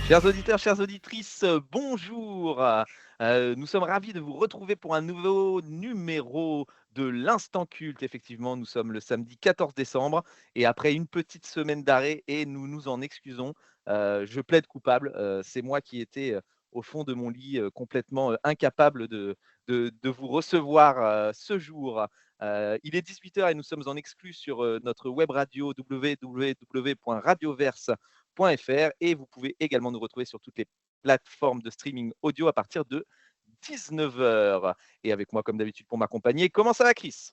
Chers auditeurs, chères auditrices, bonjour. Nous sommes ravis de vous retrouver pour un nouveau numéro de l'Instant Culte. Effectivement, nous sommes le samedi 14 décembre et après une petite semaine d'arrêt et nous nous en excusons, je plaide coupable. C'est moi qui étais, au fond de mon lit, complètement, incapable de vous recevoir, ce jour. Il est 18 heures et nous sommes en exclu sur, notre web radio www.radioverse.fr et vous pouvez également nous retrouver sur toutes les plateformes de streaming audio à partir de 19 heures. Et avec moi, comme d'habitude, pour m'accompagner, comment ça va, Chris?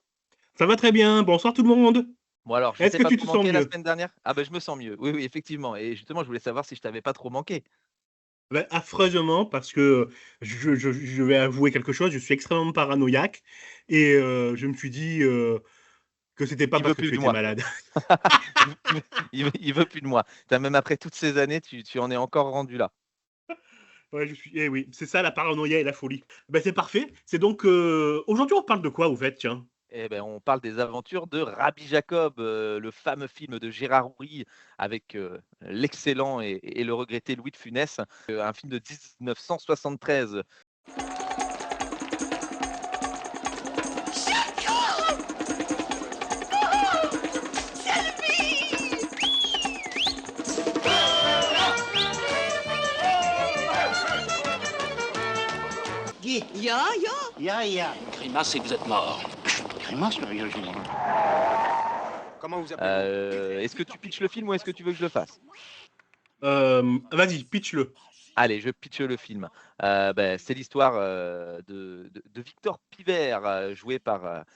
Ça va très bien, bonsoir tout le monde. Bon alors, je Est-ce t'ai que pas tu trop te sens manqué la mieux? semaine dernière? Ah ben, je me sens mieux. Oui, oui, effectivement. Et justement, je voulais savoir si je t'avais pas trop manqué. Bah, affreusement parce que je vais avouer quelque chose, je suis extrêmement paranoïaque et je me suis dit, que c'était pas Il veut parce que plus tu de étais moi. malade. Il veut plus de moi. Tu même après toutes ces années, tu en es encore rendu là. Ouais, oui, c'est ça la paranoïa et la folie. Bah, c'est parfait. C'est donc, aujourd'hui on parle de quoi au fait, tiens? Eh ben, on parle des aventures de Rabbi Jacob, le fameux film de Gérard Houry avec, l'excellent et le regretté Louis de Funès, un film de 1973. Guy, Ja, ja. ya. Grimace et vous êtes mort. Grimace, le général. Comment vous appelez-vous? Est-ce que tu pitches le film ou est-ce que tu veux que je le fasse? Vas-y, pitch-le. Allez, je pitch le film. C'est l'histoire, de Victor Pivert, joué par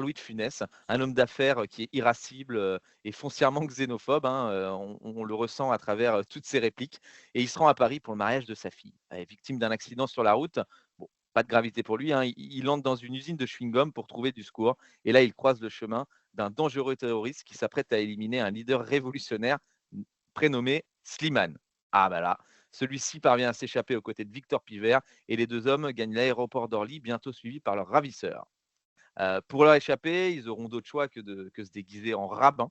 Louis de Funès, un homme d'affaires, qui est irascible, et foncièrement xénophobe, hein, on le ressent à travers, toutes ses répliques et il se rend à Paris pour le mariage de sa fille. Victime d'un accident sur la route, bon, pas de gravité pour lui, hein, il entre dans une usine de chewing-gum pour trouver du secours et là, il croise le chemin d'un dangereux terroriste qui s'apprête à éliminer un leader révolutionnaire, prénommé Slimane. Ah bah là, celui-ci parvient à s'échapper aux côtés de Victor Pivert et les deux hommes gagnent l'aéroport d'Orly, bientôt suivis par leurs ravisseurs. Pour leur échapper, ils auront d'autre choix que se déguiser en rabbin,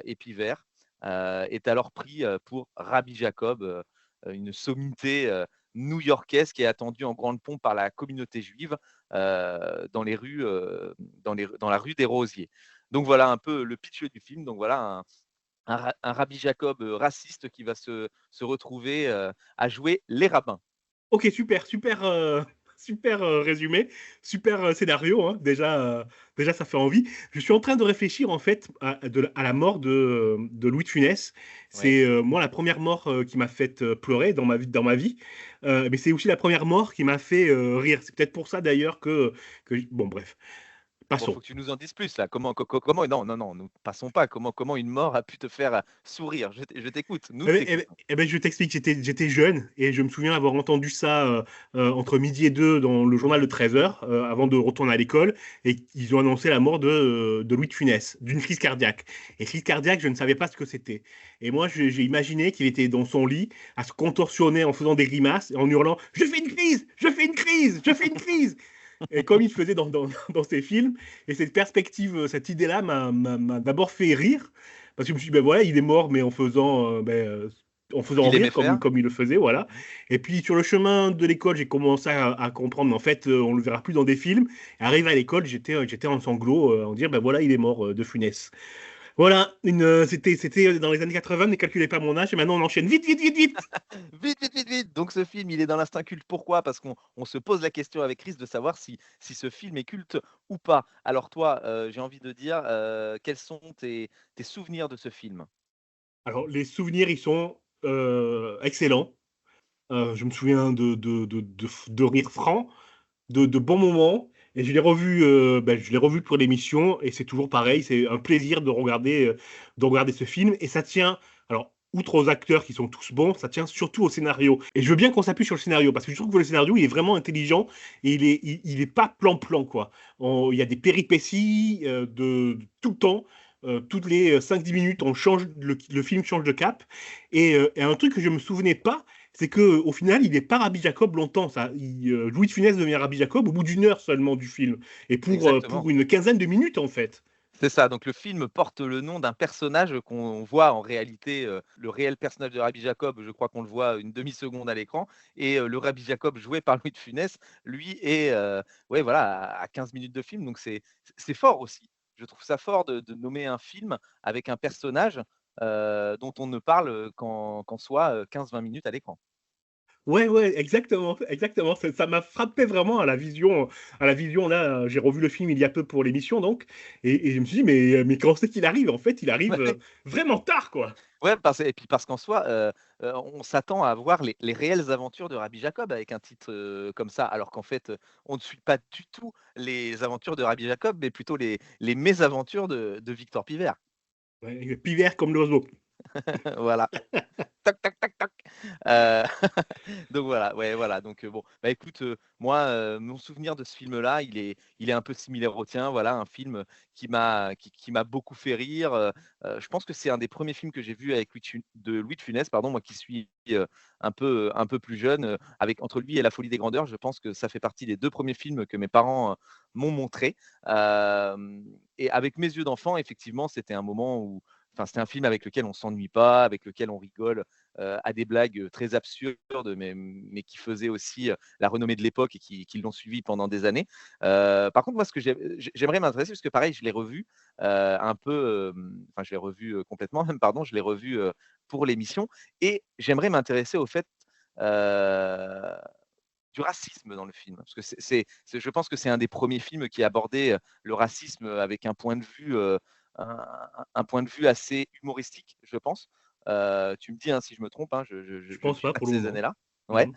et Pivert est alors pris pour Rabbi Jacob, une sommité new-yorkaise qui est attendue en grande pompe par la communauté juive dans les rues, dans la rue des Rosiers. Donc voilà un peu le pitch du film. Donc voilà un Rabbi Jacob raciste qui va se retrouver à jouer les rabbins. OK, super, super, super, résumé, super, scénario, hein. Déjà ça fait envie. Je suis en train de réfléchir en fait à la mort de Louis de Funès. Ouais. C'est, moi la première mort, qui m'a fait, pleurer dans ma vie, mais c'est aussi la première mort qui m'a fait, rire. C'est peut-être pour ça d'ailleurs que bon bref, Bon, faut passons. que tu nous en dises plus là. Comment non, non, non, nous passons pas. Comment une mort a pu te faire, sourire? Je t'écoute, nous t'écoutons. Je t'explique, j'étais jeune et je me souviens avoir entendu ça entre midi et deux dans le journal de 13h avant de retourner à l'école et ils ont annoncé la mort de Louis de Funès, d'une crise cardiaque. Et crise cardiaque, je ne savais pas ce que c'était. Et moi, j'ai imaginé qu'il était dans son lit à se contorsionner en faisant des grimaces et en hurlant « Je fais une crise! Je fais une crise! Je fais une crise !» Et comme il faisait dans ses films, et cette perspective, cette idée-là m'a d'abord fait rire, parce que je me suis dit, ben voilà, il est mort, mais en faisant Il aimait rire faire? comme il le faisait, voilà. Mmh. Et puis sur le chemin de l'école, j'ai commencé à comprendre, mais en fait, on le verra plus dans des films. Et arrivé à l'école, j'étais en sanglots, en dire, ben voilà, il est mort de Funès. Voilà, c'était dans les années 80, ne calculez pas mon âge, et maintenant on enchaîne vite, vite, vite, vite. Vite, vite, vite, vite! Donc ce film, il est dans l'instinct culte. Pourquoi? Parce qu'on se pose la question avec Chris de savoir si ce film est culte ou pas. Alors toi, j'ai envie de dire, quels sont tes souvenirs de ce film? Alors les souvenirs, ils sont excellents. Je me souviens de rires francs, de bons moments. Et je l'ai revu pour l'émission et c'est toujours pareil. C'est un plaisir de regarder ce film. Et ça tient, alors, outre aux acteurs qui sont tous bons, ça tient surtout au scénario. Et je veux bien qu'on s'appuie sur le scénario parce que je trouve que le scénario, il est vraiment intelligent et il est pas plan-plan, quoi. Il y a des péripéties de tout le temps. Toutes les 5-10 minutes, le film change de cap. Et un truc que je me souvenais pas, c'est que au final, il n'est pas Rabbi Jacob longtemps. Louis de Funès devient Rabbi Jacob au bout d'1 heure seulement du film, et pour Exactement. une quinzaine de minutes en fait. C'est ça, donc le film porte le nom d'un personnage qu'on voit en réalité, le réel personnage de Rabbi Jacob, je crois qu'on le voit une demi-seconde à l'écran et le Rabbi Jacob joué par Louis de Funès, lui est, ouais voilà, à 15 minutes de film, donc c'est fort aussi. Je trouve ça fort de nommer un film avec un personnage, dont on ne parle qu'en soit, 15-20 minutes à l'écran. Ouais, ouais, exactement, exactement. Ça m'a frappé vraiment à la vision là. J'ai revu le film il y a peu pour l'émission donc, et je me suis dit mais quand c'est qu'il arrive? En fait, il arrive vraiment tard quoi. Ouais, et puis parce qu'en soi, on s'attend à voir les réelles aventures de Rabbi Jacob avec un titre, comme ça, alors qu'en fait, on ne suit pas du tout les aventures de Rabbi Jacob, mais plutôt les mésaventures de Victor Pivert. Ouais, pivert comme l'oiseau. Voilà. Toc, toc, toc, toc. Heu, donc voilà, ouais, voilà, donc bon, bah, écoute, moi, mon souvenir de ce film-là, il est un peu similaire au tien. Voilà, un film qui m'a beaucoup fait rire, je pense que c'est un des premiers films que j'ai vu avec Louis de Funès, pardon, moi qui suis, un peu plus jeune, avec entre lui et La Folie des grandeurs, je pense que ça fait partie des 2 premiers films que mes parents, m'ont montrés. Et avec mes yeux d'enfant, effectivement, c'était un moment où enfin, c'était un film avec lequel on s'ennuie pas, avec lequel on rigole, à des blagues, très absurdes, mais qui faisaient aussi, la renommée de l'époque et qui l'ont suivi pendant des années. Par contre, moi, ce que j'aimerais m'intéresser, parce que pareil, je l'ai revu, un peu, enfin, je l'ai revu, complètement même, pardon, je l'ai revu, pour l'émission et j'aimerais m'intéresser au fait, heu, du racisme dans le film. Parce que je pense que c'est un des premiers films qui abordait, le racisme, avec un point de vue assez humoristique, je pense. Tu me dis, hein, si je me trompe, hein, Je je ne pense suis pas pas de pour le ces moment. années-là. Ouais, Non.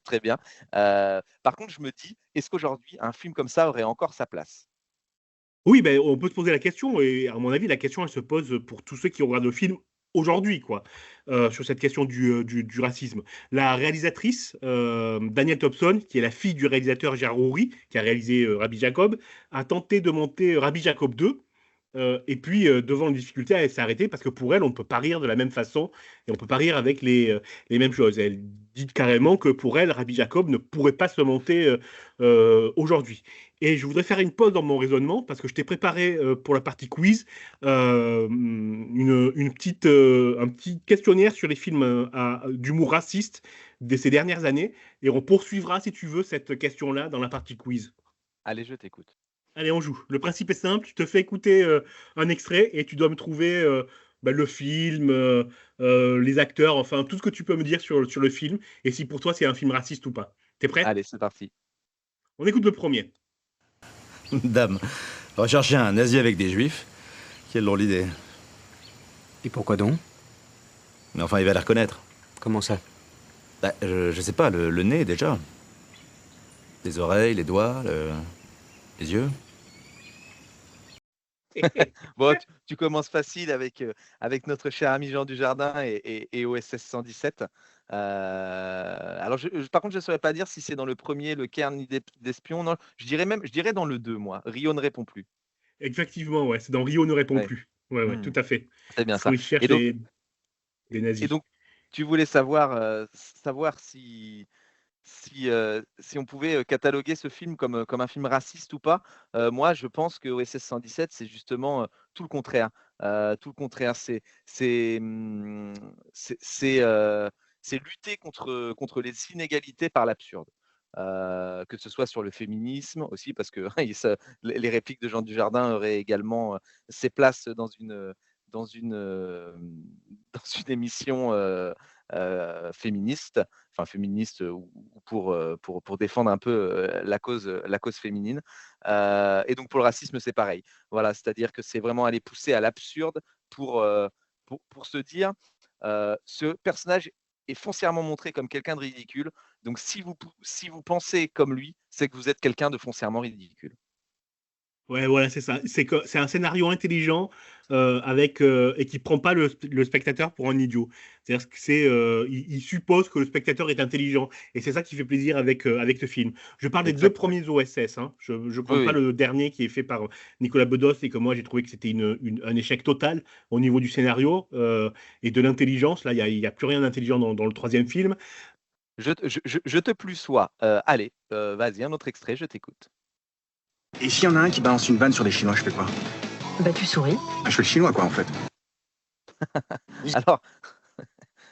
très bien. Par contre, je me dis: «Est-ce qu'aujourd'hui, un film comme ça aurait encore sa place?» Oui, ben, on peut se poser la question et à mon avis, la question, elle se pose pour tous ceux qui regardent le film aujourd'hui, quoi, sur cette question du racisme. La réalisatrice, Danielle Thompson, qui est la fille du réalisateur Gérard Houry, qui a réalisé Rabbi Jacob, a tenté de monter Rabbi Jacob 2. Et puis, devant une difficulté, elle s'est arrêtée parce que pour elle, on ne peut pas rire de la même façon et on ne peut pas rire avec les mêmes choses. Elle dit carrément que pour elle, Rabbi Jacob ne pourrait pas se monter aujourd'hui. Et je voudrais faire une pause dans mon raisonnement parce que je t'ai préparé pour la partie quiz un petit questionnaire sur les films d'humour raciste de ces dernières années. Et on poursuivra, si tu veux, cette question-là dans la partie quiz. Allez, je t'écoute. Allez, on joue. Le principe est simple, je te fais écouter un extrait et tu dois me trouver le film, les acteurs, enfin tout ce que tu peux me dire sur le film et si pour toi c'est un film raciste ou pas. T'es prêt? Allez, c'est parti. On écoute le premier. Dame, recherchez un nazi avec des juifs. Quelle drôle d'idée. Et pourquoi donc? Mais enfin, il va les reconnaître. Comment ça? Bah, je sais pas, le nez déjà. Les oreilles, les doigts, les yeux. Bon, tu commences facile avec notre cher ami Jean Dujardin et OSS 117. Alors par contre, je ne saurais pas dire si c'est dans le premier, le Cairn d'espion. Non, je dirais dans le 2, moi. Rio ne répond plus. Exactement, ouais, c'est dans Rio ne répond Ouais. plus. Ouais, ouais, tout Mmh. à fait. C'est bien Où ça. ils cherchent Et donc des et nazis. donc tu voulais savoir si on pouvait, cataloguer ce film comme un film raciste ou pas. Moi, je pense que OSS 117, c'est justement, tout le contraire. Tout le contraire. C'est lutter contre les inégalités par l'absurde. Que ce soit sur le féminisme aussi parce que les répliques de Jean Dujardin auraient également, ses places dans une, dans une émission, féministe, enfin féministe ou pour défendre un peu, la cause féminine. Et donc pour le racisme, c'est pareil. Voilà, c'est-à-dire que c'est vraiment aller pousser à l'absurde pour se dire, ce personnage est foncièrement montré comme quelqu'un de ridicule, donc si vous pensez comme lui, c'est que vous êtes quelqu'un de foncièrement ridicule. Ouais, voilà, c'est ça. C'est un scénario intelligent et qui prend pas le spectateur pour un idiot. C'est-à-dire que il suppose que le spectateur est intelligent et c'est ça qui fait plaisir avec ce film. Je parle des deux Exactement. premiers OSS. Hein. Je Oui, compte pas oui. le dernier qui est fait par Nicolas Bedos et que moi j'ai trouvé que c'était un échec total au niveau du scénario et de l'intelligence. Là, il y a plus rien d'intelligent dans le troisième film. Je te plus sois. Allez, vas-y, un autre extrait, je t'écoute. Et s'il y en a un qui balance une vanne sur les Chinois, je fais quoi? Bah tu souris. Je suis le chinois, quoi, en fait. Alors,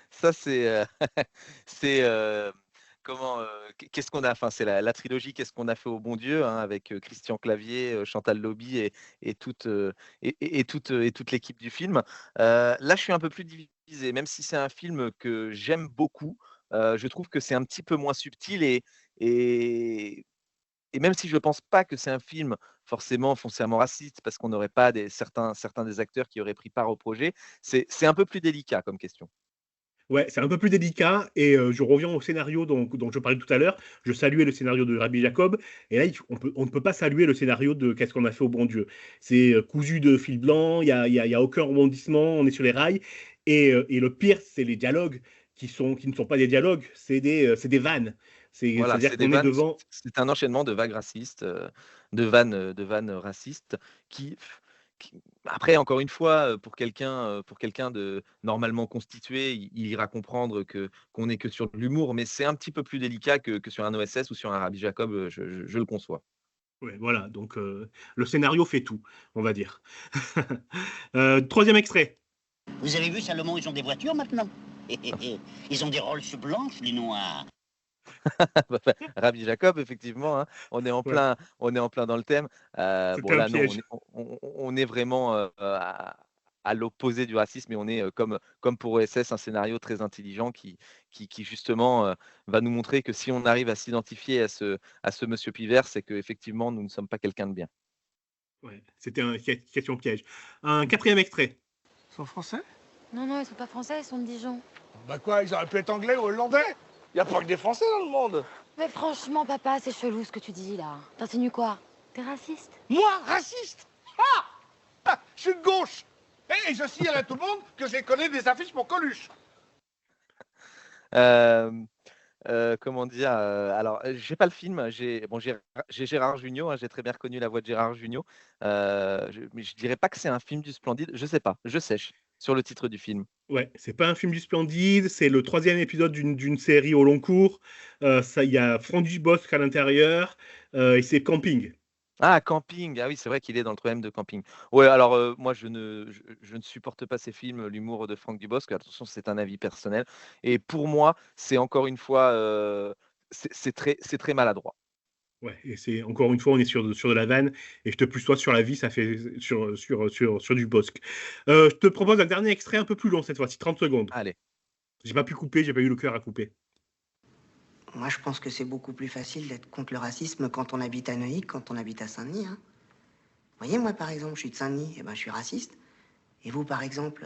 ça, c'est comment, qu'est-ce qu'on a, enfin, c'est la trilogie Qu'est-ce qu'on a fait au bon Dieu, hein, avec Christian Clavier, Chantal Lobby et toute, et toute l'équipe du film. Là, je suis un peu plus divisé, même si c'est un film que j'aime beaucoup, je trouve que c'est un petit peu moins subtil et et même si je ne pense pas que c'est un film forcément foncièrement raciste, parce qu'on n'aurait pas certains des acteurs qui auraient pris part au projet, c'est un peu plus délicat comme question. Ouais, c'est un peu plus délicat et je reviens au scénario dont je parlais tout à l'heure. Je saluais le scénario de Rabbi Jacob et là, on ne peut pas saluer le scénario de Qu'est-ce qu'on a fait au bon Dieu. C'est cousu de fil blanc, il y a aucun rebondissement, on est sur les rails et le pire, c'est les dialogues qui ne sont pas des dialogues, c'est des vannes. Voilà, C'est-à-dire c'est des qu'on est vannes, devant. c'est un enchaînement de vagues racistes, de vannes racistes qui qui après encore une fois, pour quelqu'un de normalement constitué, il ira comprendre qu'on est que sur de l'humour, mais c'est un petit peu plus délicat que sur un OSS ou sur un Rabbi Jacob, je le conçois. Ouais, voilà, donc le scénario fait tout, on va dire. Troisième extrait. Vous avez vu, Salomon, ils ont des voitures maintenant. Ils ont des Rolls blanches, les noirs. Rabbi Jacob, effectivement, hein, Ouais, on est en plein dans le thème. Bon c'était un là non, piège. on est vraiment, à l'opposé du racisme et on est, comme pour OSS, un scénario très intelligent qui justement, va nous montrer que si on arrive à s'identifier à ce monsieur Pivert, c'est qu'effectivement nous ne sommes pas quelqu'un de bien. Ouais, c'était une question piège. Un quatrième extrait. Ils sont français? Non, non, ils sont pas français, ils sont de Dijon. Bah quoi, ils auraient pu être anglais ou hollandais? Y a pas que des français dans le monde. Mais franchement, papa, c'est chelou ce que tu dis là. T'insinues quoi? T'es raciste? Moi, raciste? Je suis de gauche. Et je signale à tout le monde que j'ai collé des affiches pour Coluche. Hem Comment dire? Alors, j'ai pas le film, j'ai Gérard Jugnot, hein, j'ai très bien reconnu la voix de Gérard Jugnot. Mais je dirais pas que c'est un film du Splendide, je sais pas, je sèche sur le titre du film. Ouais, c'est pas un film du Splendide, c'est le troisième épisode d'une série au long cours. Ça, il y a Franck Dubosc à l'intérieur et c'est Camping. Ah, Camping! Ah oui, c'est vrai qu'il est dans le problème de Camping. Ouais, alors, moi je ne supporte pas ces films, l'humour de Franck Dubosc. Attention, c'est un avis personnel et pour moi, c'est encore une fois, c'est très maladroit. Ouais, et c'est encore une fois, on est sur de la vanne et je te plus toi sur la vie, ça fait sur du Bosc. Je te propose un dernier extrait un peu plus long cette fois-ci, 30 secondes. Allez. J'ai pas pu couper, j'ai pas eu le cœur à couper. Moi, je pense que c'est beaucoup plus facile d'être contre le racisme quand on habite à Neuilly que quand on habite à Saint-Denis. Hein. Vous voyez, moi, par exemple, je suis de Saint-Denis, et ben, je suis raciste. Et vous, par exemple,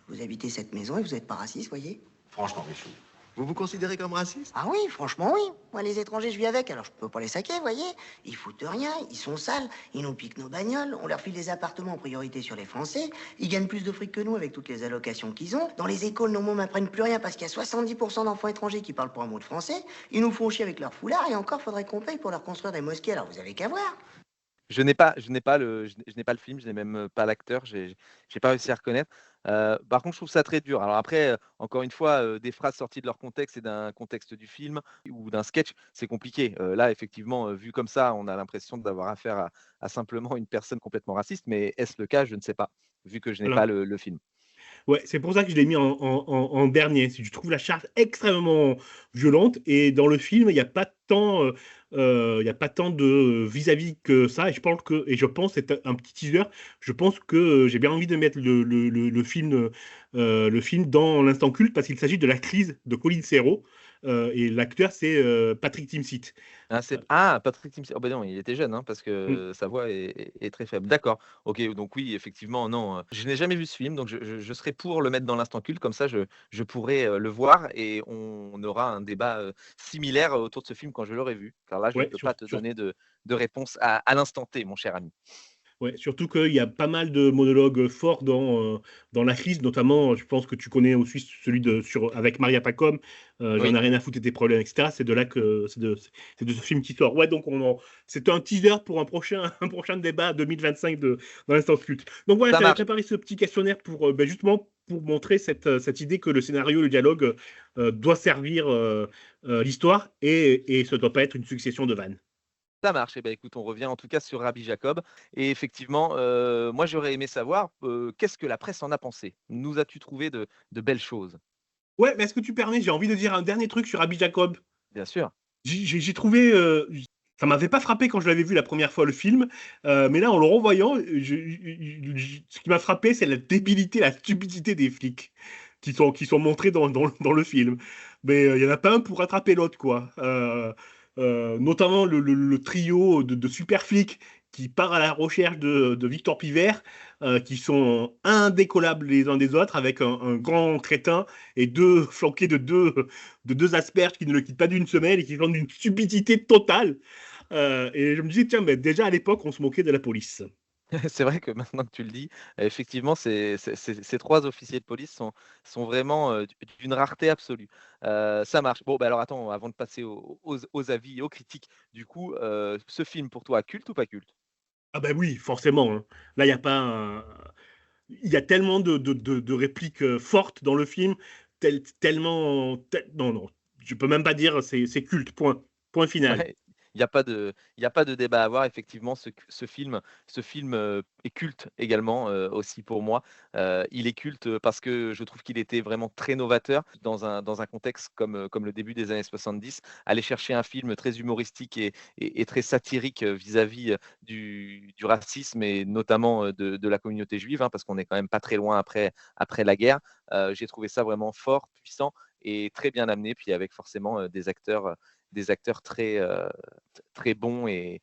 vous habitez cette maison et vous n'êtes pas raciste, voyez? Franchement, Michou. Vous vous considérez comme raciste? Ah oui, franchement, oui. Moi, les étrangers, je vis avec, alors je peux pas les saquer, voyez? Ils foutent rien, ils sont sales, ils nous piquent nos bagnoles, on leur file des appartements en priorité sur les Français, ils gagnent plus de fric que nous avec toutes les allocations qu'ils ont. Dans les écoles, nos mômes n'apprennent plus rien parce qu'il y a 70% d'enfants étrangers qui parlent pas un mot de français. Ils nous font chier avec leur foulard et encore, faudrait qu'on paye pour leur construire des mosquées, alors vous avez qu'à voir. Je n'ai pas le film, je n'ai même, pas l'acteur, j'ai pas réussi à reconnaître. Par contre, je trouve ça très dur. Alors après, encore une fois, des phrases sorties de leur contexte et d'un contexte du film ou d'un sketch, c'est compliqué. Là, effectivement, vu comme ça, on a l'impression d'avoir affaire à simplement une personne complètement raciste, mais est-ce le cas? Je ne sais pas, vu que je n'ai Voilà. pas le film. Ouais, c'est pour ça que je l'ai mis en dernier. Si je trouve la charte extrêmement violente et dans le film, il n'y a pas tant, il y a pas tant de vis-à-vis que ça. Et je pense, c'est un petit teaser. Je pense que j'ai bien envie de mettre le film dans l'instant culte parce qu'il s'agit de la crise de Colin Serrault et l'acteur c'est Patrick Timsit. Patrick Timsit. Oh, bah, non, il était jeune, hein, parce Mm. que sa voix est très faible. D'accord. OK, donc oui, effectivement, non, je n'ai jamais vu ce film, donc je serais pour le mettre dans l'instant culte, comme ça je pourrais, le voir et on aura un débat, similaire autour de ce film quand je l'aurai vu. Car là, je ne Ouais, peux pas te donner de réponse à l'instant T, mon cher ami. ouais, surtout qu'il y a pas mal de monologues forts dans la crise, notamment, je pense que tu connais aussi celui avec Maria Pacom, J'en ai Oui. rien à foutre de tes problèmes, etc. C'est de là que c'est de ce film qui sort. Ouais, donc c'est un teaser pour un prochain, un prochain débat 2025 dans l'instant culte. Donc voilà, Ça j'avais marche. préparé ce petit questionnaire pour justement pour montrer cette idée que le scénario, le dialogue doit servir l'histoire et ça ne doit pas être une succession de vannes. Ça marche. Et ben, écoute, on revient en tout cas sur Rabbi Jacob et effectivement, moi j'aurais aimé savoir, qu'est-ce que la presse en a pensé? Nous as-tu trouvé de belles choses? Ouais, mais est-ce que tu permets, j'ai envie de dire un dernier truc sur Rabbi Jacob. Bien sûr. J'ai trouvé, ça m'avait pas frappé quand je l'avais vu la première fois le film, mais là en le revoyant, ce qui m'a frappé, c'est la débilité, la stupidité des flics qui sont montrés dans le film. Mais il y en a pas un pour rattraper l'autre, quoi. Notamment le trio de super flics qui part à la recherche de Victor Pivert, qui sont indécollables les uns des autres, avec un grand crétin et deux flanqués de deux asperges qui ne le quittent pas d'une semelle et qui sont d'une stupidité totale. Et je me disais, tiens, mais déjà à l'époque, on se moquait de la police. C'est vrai que maintenant que tu le dis, effectivement, ces 3 officiers de police sont vraiment, d'une rareté absolue. Ça marche. Bon, bah, alors attends, avant de passer aux avis et aux critiques, du coup, ce film pour toi, culte ou pas culte? Ah ben oui, forcément, hein. Là, il y a pas il y a tellement de répliques fortes dans le film, non, non, je peux même pas dire c'est culte, point. Point final. Ouais, il y a pas de débat à avoir. Effectivement, ce film, est culte également, aussi pour moi. Il est culte, parce que je trouve qu'il était vraiment très novateur dans un contexte comme le début des années 70. Aller chercher un film très humoristique et très satirique, vis-à-vis, du racisme et notamment, de la communauté juive, hein, parce qu'on est quand même pas très loin après la guerre. J'ai trouvé ça vraiment fort, puissant et très bien amené, puis avec forcément, des acteurs très bons et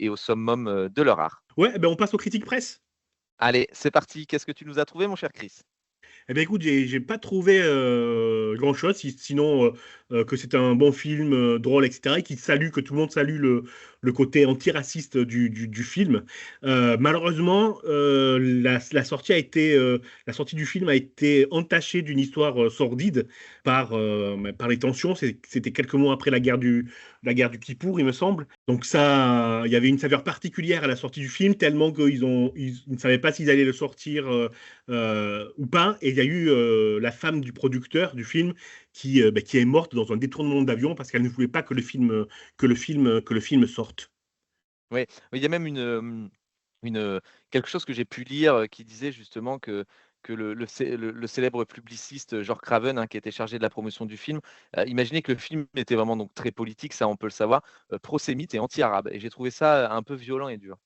au summum, de leur art. Ouais, ben on passe aux critiques presse. Allez, c'est parti. Qu'est-ce que tu nous as trouvé, mon cher Chris? Eh ben écoute, j'ai pas trouvé grand-chose, sinon que c'est un bon film, drôle, etc., et que tout le monde salue le côté antiraciste du film. Malheureusement, la sortie du film a été entachée d'une histoire sordide par les tensions. C'était quelques mois après la guerre du Kippour, il me semble. Donc ça, il y avait une saveur particulière à la sortie du film, tellement qu'ils ne savaient pas s'ils allaient le sortir ou pas. Et il y a eu la femme du producteur du film qui est morte dans un détournement d'avion parce qu'elle ne voulait pas que le film sorte. Ouais, il y a même quelque chose que j'ai pu lire, qui disait justement que le célèbre publiciste George Craven, hein, qui était chargé de la promotion du film, imaginait que le film était vraiment donc très politique, ça on peut le savoir, prosémite et anti-arabe et j'ai trouvé ça un peu violent et dur.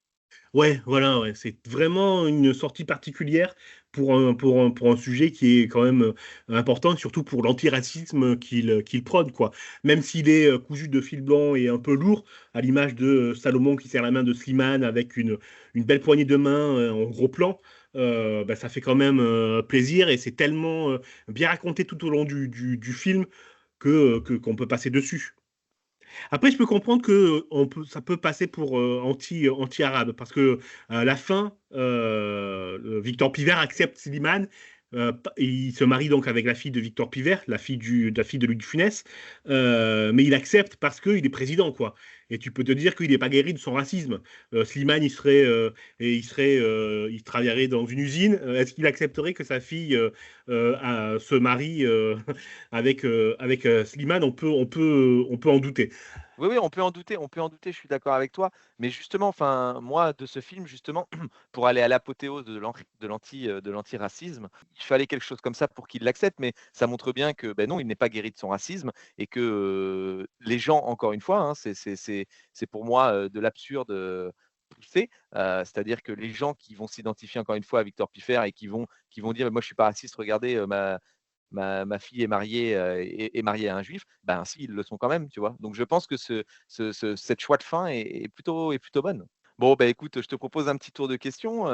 Ouais, voilà, ouais, c'est vraiment une sortie particulière pour un sujet qui est quand même important, et surtout pour l'antiracisme qu'il prône, quoi. Même s'il est cousu de fil blanc et un peu lourd, à l'image de Salomon qui serre la main de Slimane avec une belle poignée de main en gros plan, bah, ça fait quand même plaisir et c'est tellement bien raconté tout au long du film qu'on peut passer dessus. Après, je peux comprendre que ça peut passer pour anti-arabe, parce que à la fin, Victor Pivert accepte Slimane, et il se marie donc avec la fille de Victor Pivert, la fille de Louis de Funès, mais il accepte parce qu'il est président, quoi. Et tu peux te dire qu'il n'est pas guéri de son racisme. Slimane, il travaillerait dans une usine. Est-ce qu'il accepterait que sa fille se marie avec Slimane? On peut en douter. Oui, oui, on peut en douter, je suis d'accord avec toi. Mais justement, enfin, moi, de ce film, justement, pour aller à l'apothéose de l'antiracisme, il fallait quelque chose comme ça pour qu'il l'accepte. Mais ça montre bien que, ben non, il n'est pas guéri de son racisme et que les gens, encore une fois, hein, c'est pour moi de l'absurde poussé. C'est-à-dire que les gens qui vont s'identifier encore une fois à Victor Piffer et qui vont dire, moi, je suis pas raciste, regardez, ma fille est mariée à un juif, ben si, ils le sont quand même, tu vois? Donc je pense que cette choix de fin est plutôt bonne. Bon, bah, écoute, je te propose un petit tour de questions,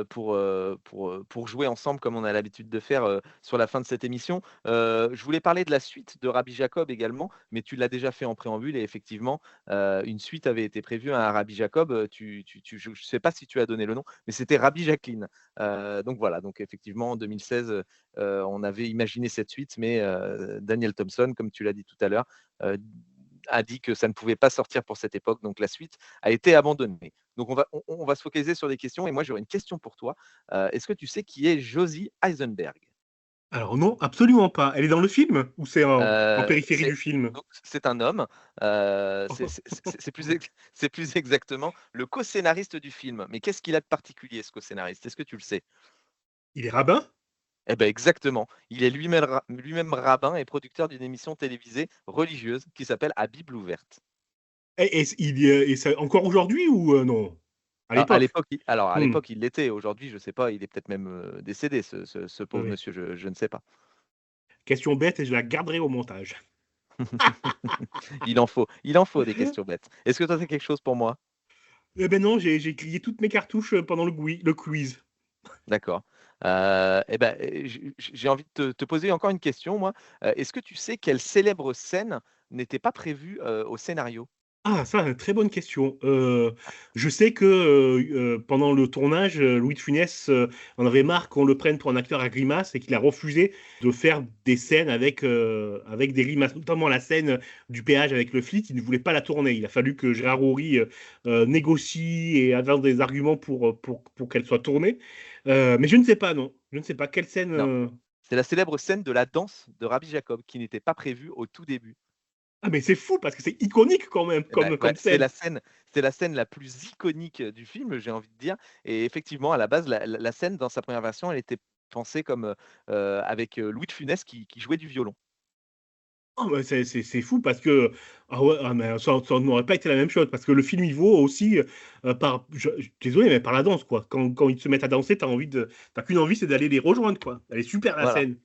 pour jouer ensemble comme on a l'habitude de faire, sur la fin de cette émission. Je voulais parler de la suite de Rabbi Jacob également, mais tu l'as déjà fait en préambule et effectivement, une suite avait été prévue à Rabbi Jacob, je ne sais pas si tu as donné le nom, mais c'était Rabbi Jacqueline. Donc voilà, donc effectivement en 2016, on avait imaginé cette suite, mais Daniel Thompson, comme tu l'as dit tout à l'heure, a dit que ça ne pouvait pas sortir pour cette époque, donc la suite a été abandonnée. Donc on va se focaliser sur des questions et moi j'aurais une question pour toi. Est-ce que tu sais qui est Josie Eisenberg? Alors non, absolument pas. Elle est dans le film ou c'est en périphérie C'est du film? donc c'est un homme, c'est plus exactement le co-scénariste du film. Mais qu'est-ce qu'il a de particulier ce co-scénariste? Est-ce que tu le sais? Il est rabbin? Eh ben exactement. Il est lui-même rabbin et producteur d'une émission télévisée religieuse qui s'appelle À Bible ouverte. Et c'est encore aujourd'hui ou non? À À l'époque? l'époque, à Mmh. l'époque, il l'était. Aujourd'hui, je sais pas, il est peut-être même, décédé ce Oui, pauvre oui. monsieur, je ne sais pas. Question bête et je la garderai au montage. Il en faut des questions bêtes. Est-ce que toi, tu as quelque chose pour moi? Eh ben non, j'ai grillé toutes mes cartouches, pendant le quiz. D'accord. Et ben, j'ai envie de te poser encore une question, moi. Est-ce que tu sais quelle célèbre scène n'était pas prévue, au scénario? Ah ça, très bonne question. Je sais que, pendant le tournage, Louis de Funès, en avait marre qu'on le prenne pour un acteur à grimaces et qu'il a refusé de faire des scènes avec des grimaces, notamment la scène du péage avec le flic, il ne voulait pas la tourner. Il a fallu que Gérard Houry, négocie et avance des arguments pour qu'elle soit tournée. Mais je ne sais pas, non. Je ne sais pas quelle scène, Non, c'est la célèbre scène de la danse de Rabbi Jacob qui n'était pas prévue au tout début. Ah mais c'est fou parce que c'est iconique quand même Eh bah, comme ouais, comme scène. c'est la scène la plus iconique, du film, j'ai envie de dire et effectivement, à la base, la scène dans sa première version, elle était pensée comme, avec, Louis de Funès qui jouait du violon. Ah bah, c'est fou parce que ah ouais, ah mais ça n'aurait pas été la même chose parce que le film, il vaut aussi, par désolé, mais par la danse, quoi. Quand ils se mettent à danser, tu qu'une envie, c'est d'aller les rejoindre, quoi. Elle est super la Voilà. scène.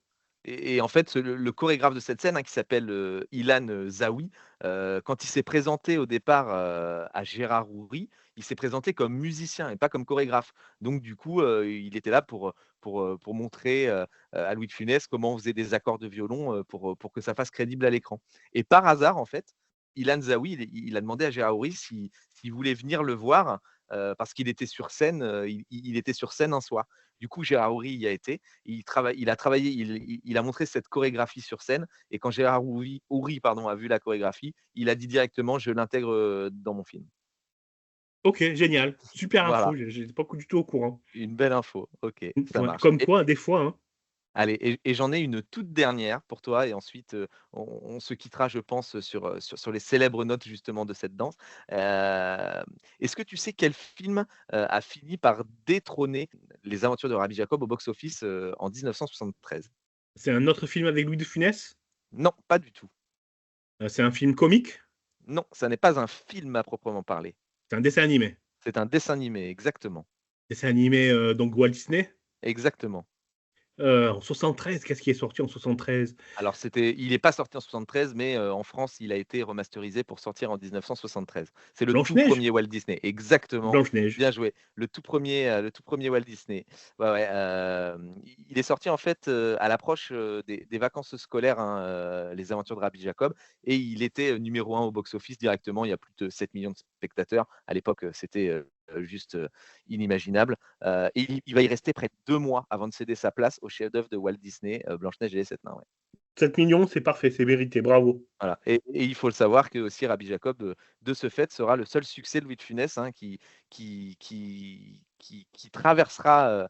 Et en fait, le chorégraphe de cette scène, hein, qui s'appelle, Ilan, Zaoui, quand il s'est présenté au départ, à Gérard Houry, il s'est présenté comme musicien et pas comme chorégraphe. Donc du coup, il était là pour montrer, à Louis de Funès comment on faisait des accords de violon, pour que ça fasse crédible à l'écran. Et par hasard, en fait, Ilan Zaoui, il a demandé à Gérard Houry s'il voulait venir le voir, parce qu'il était sur scène, il était sur scène un soir. Du coup, Gérard Houry y a été. Il a travaillé, il a montré cette chorégraphie sur scène et quand Gérard Houry, pardon, a vu la chorégraphie, il a dit directement: «Je l'intègre, dans mon film». OK, génial. Super Voilà, info, j'étais pas du tout au courant. une belle info. OK, ça Ouais, marche comme et quoi, des fois, hein. allez et j'en ai une toute dernière pour toi et ensuite, on se quittera, je pense, sur les célèbres notes justement de cette danse. Est-ce que tu sais quel film, a fini par détrôner Les Aventures de Rabbi Jacob au box-office, en 1973? C'est un autre film avec Louis de Funès? Non, pas du tout. C'est un film comique? Non, ça n'est pas un film à proprement parler. C'est un dessin animé? C'est un dessin animé, exactement. Dessin animé, donc Walt Disney? Exactement. En 73, qu'est-ce qui est sorti en 73? Alors il est pas sorti en 73, mais en France, il a été remasterisé pour sortir en 1973. C'est le tout Blanche-Neige? premier Walt Disney, exactement, Blanche-Neige. bien joué. Le tout premier Walt Disney. Ouais, ouais, il est sorti en fait, à l'approche, des vacances scolaires, hein, Les Aventures de Rabbi Jacob et il était, numéro 1 au box-office directement. Il y a plus de 7 millions de spectateurs. À l'époque, c'était, juste, inimaginable. Et il va y rester près de 2 mois avant de céder sa place au chef-d'œuvre de Walt Disney, Blanche-Neige et les 7 nains, ouais. 7 millions, c'est parfait, c'est mérité, bravo. Voilà et il faut le savoir que aussi Rabbi Jacob, de ce fait, sera le seul succès de Louis de Funès, hein, qui traversera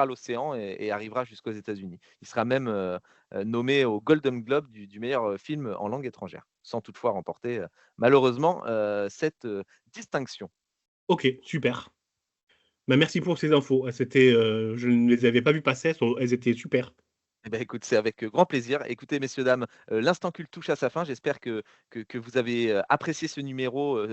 l'océan et arrivera jusqu'aux États-Unis. Il sera même, nommé au Golden Globe du meilleur, film en langue étrangère, sans toutefois remporter, malheureusement, cette, distinction. OK, super. Bah, merci pour ces infos. C'était, je ne les avais pas vues passer, elles étaient super. Eh ben, écoute, c'est avec, grand plaisir. Écoutez, messieurs, dames, l'instant culte touche à sa fin. J'espère que vous avez, apprécié ce numéro,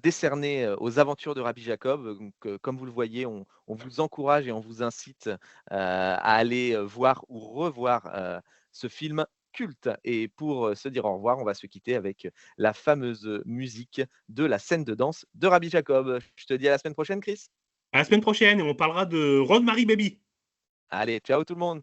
décerné, aux aventures de Rabbi Jacob. Donc, comme vous le voyez, on vous encourage et on vous incite, à aller, voir ou revoir, ce film culte. Et pour, se dire au revoir, on va se quitter avec, la fameuse, musique de la scène de danse de Rabbi Jacob. Je te dis à la semaine prochaine, Chris. À la semaine prochaine et on parlera de Rosemary Baby. Allez, ciao tout le monde.